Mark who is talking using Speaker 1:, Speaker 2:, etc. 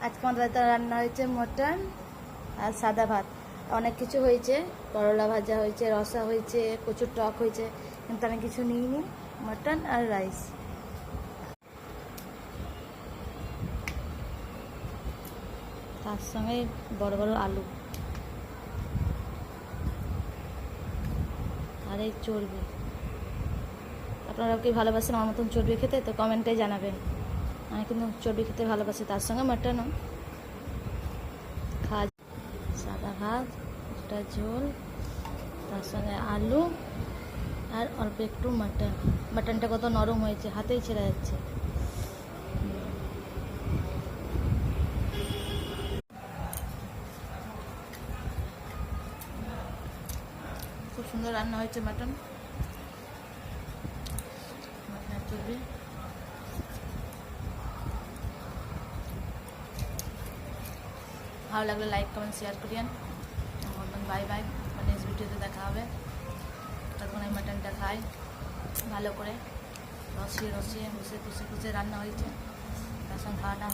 Speaker 1: আজকে আমাদের বাড়িতে রান্না হয়েছে মটন আর সাদা ভাত। অনেক কিছু হয়েছে, করলা ভাজা হয়েছে, রসা হয়েছে, প্রচুর টক হয়েছে, কিন্তু আমি কিছু নিইনি, মটন আর রাইস। তার সঙ্গে বড় বড় আলু আর এই চর্বি। আপনারা কি ভালোবাসেন আমার মতন চর্বি খেতে? তো কমেন্টে জানাবেন। আমি কিন্তু চর্বি খেতে ভালোবাসি, তার সঙ্গে মটনও খাওয়া। সাদা ভাত, একটা ঝোল, তার সঙ্গে আলু আর অল্প একটু মটন। মটনটা কত নরম হয়েছে, হাতেই ছেড়ে যাচ্ছে। খুব সুন্দর রান্না হয়েছে মটন, মটনের চর্বি। ভালো লাগলে লাইক কমেন্ট শেয়ার করিয়েন। বাই বাই, নেক্সট ভিডিওতে দেখা হবে। তখন এই মাটনটা খাই ভালো করে, রসিয়ে রসিয়ে, বসে বসে বসে রান্না হয়েছে, তার সঙ্গে খাওয়াটা